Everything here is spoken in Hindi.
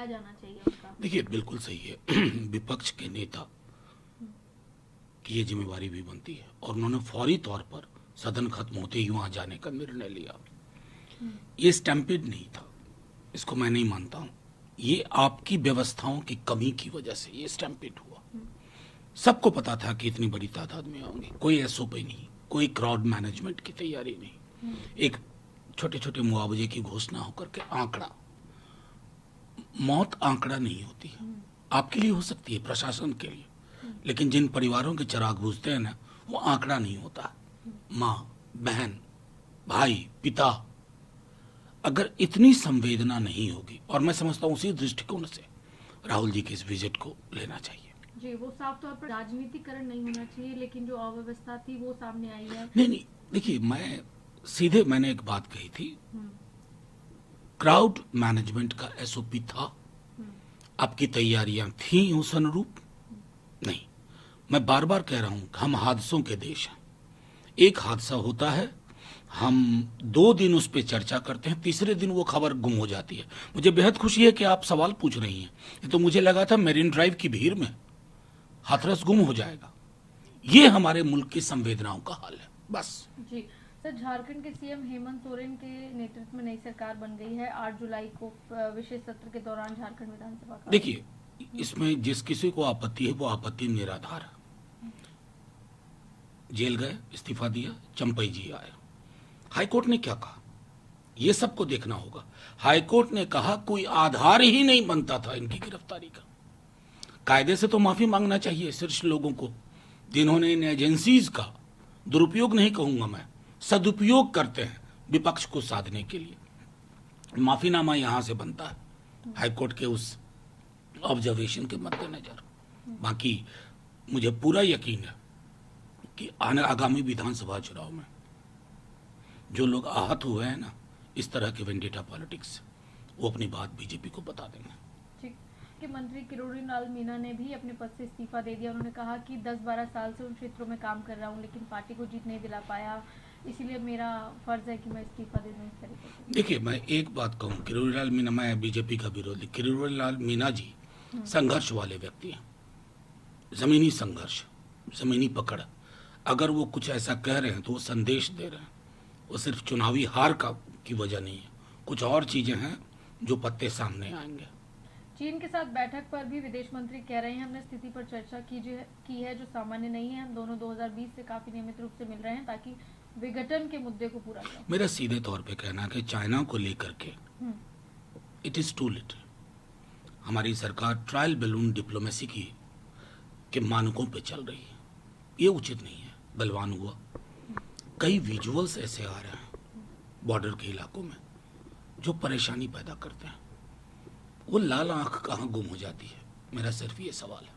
जाना चाहिए उनका? देखिए, बिल्कुल सही है। विपक्ष के नेता की ये जिम्मेवारी भी बनती है और उन्होंने फौरी तौर पर सदन खत्म होते ही वहां जाने का निर्णय लिया। ये स्टैम्पेड नहीं था, इसको मैं नहीं मानता हूं। ये आपकी व्यवस्थाओं की कमी की वजह से ये स्टैम्पेड हुआ। सबको पता था कि इतनी बड़ी तादाद में होंगे, कोई एसओपी नहीं, कोई क्राउड मैनेजमेंट की तैयारी नहीं, एक छोटे छोटे मुआवजे की घोषणा होकर के आंकड़ा। मौत आंकड़ा नहीं होती है, आपके लिए हो सकती है, प्रशासन के लिए, लेकिन जिन परिवारों के चिराग बुझते हैं ना, वो आंकड़ा नहीं होता। माँ, बहन, भाई, पिता, अगर इतनी संवेदना नहीं होगी, और मैं समझता हूं उसी दृष्टिकोण से राहुल जी के इस विजिट को लेना चाहिए। जी, वो साफ तौर पर राजनीतिकरण नहीं होना चाहिए, लेकिन जो अव्यवस्था थी वो सामने आई है। नहीं, देखिए, मैंने एक बात कही थी, क्राउड मैनेजमेंट का एसओपी था, आपकी तैयारियां थी उस अनुरूप? नहीं। मैं बार बार कह रहा हूं, हम हादसों के देश हैं। एक हादसा होता है, हम 2 दिन उस पर चर्चा करते हैं, तीसरे दिन वो खबर गुम हो जाती है। मुझे बेहद खुशी है कि आप सवाल पूछ रही हैं। ये तो मुझे लगा था मेरिन ड्राइव की भीड़ में हाथरस गुम हो जाएगा। ये हमारे मुल्क की संवेदनाओं का हाल है, बस। जी सर, झारखंड के सीएम हेमंत सोरेन के नेतृत्व में नई सरकार बन गई है। 8 जुलाई को विशेष सत्र के दौरान झारखंड विधानसभा का। देखिए, इसमें जिस किसी को आपत्ति है वो आपत्ति निराधार है। जेल गए, इस्तीफा दिया, चंपई जी आए। हाईकोर्ट ने क्या कहा, ये सबको देखना होगा। हाईकोर्ट ने कहा कोई आधार ही नहीं बनता था इनकी गिरफ्तारी का। कायदे से तो माफी मांगना चाहिए शीर्ष लोगों को, जिन्होंने इन एजेंसीज का दुरुपयोग नहीं कहूंगा मैं, सदुपयोग करते हैं विपक्ष को साधने के लिए। माफीनामा यहां से बनता है हाईकोर्ट के उस ऑब्जर्वेशन के मद्देनजर। बाकी मुझे पूरा यकीन है कि आगामी विधानसभा चुनाव में जो लोग आहत हुए हैं ना इस तरह के वेंडेटा पॉलिटिक्स से, वो अपनी बात बीजेपी को बता देंगे। ठीक कि मंत्री किरोड़ी लाल मीणा ने भी अपने पद से इस्तीफा दे दिया। उन्होंने कहा कि 10-12 साल से उन क्षेत्रों में काम कर रहा हूं, लेकिन पार्टी को जीत नहीं दिला पाया, इसीलिए मेरा फर्ज है कि मैं इस्तीफा दे दूं। इस तरीके से देखिए, मैं एक बात कहूं, किरोड़ी लाल मीणा, मैं बीजेपी का विरोधी, किरोड़ी लाल मीणा जी संघर्ष वाले व्यक्ति हैं, जमीनी संघर्ष, जमीनी पकड़। अगर वो कुछ ऐसा कह रहे हैं तो वो संदेश दे रहे हैं, वो सिर्फ चुनावी हार की वजह नहीं है, कुछ और चीजें हैं जो पत्ते सामने आएंगे। चीन के साथ बैठक पर भी विदेश मंत्री कह रहे हैं, हमने स्थिति पर चर्चा की है जो सामान्य नहीं है। हम दोनों 2020 से काफी नियमित रूप से मिल रहे हैं ताकि विघटन के मुद्दे को पूरा करें। मेरा सीधे तौर पे कहना है कि चाइना को लेकर के इट इज टू लिट। हमारी सरकार ट्रायल बैलून डिप्लोमेसी के मानकों पे चल रही है, ये उचित नहीं है। गलवान हुआ, कई विजुअल्स ऐसे आ रहे हैं बॉर्डर के इलाकों में जो परेशानी पैदा करते हैं। वो लाल आंख कहां गुम हो जाती है, मेरा सिर्फ ये सवाल है।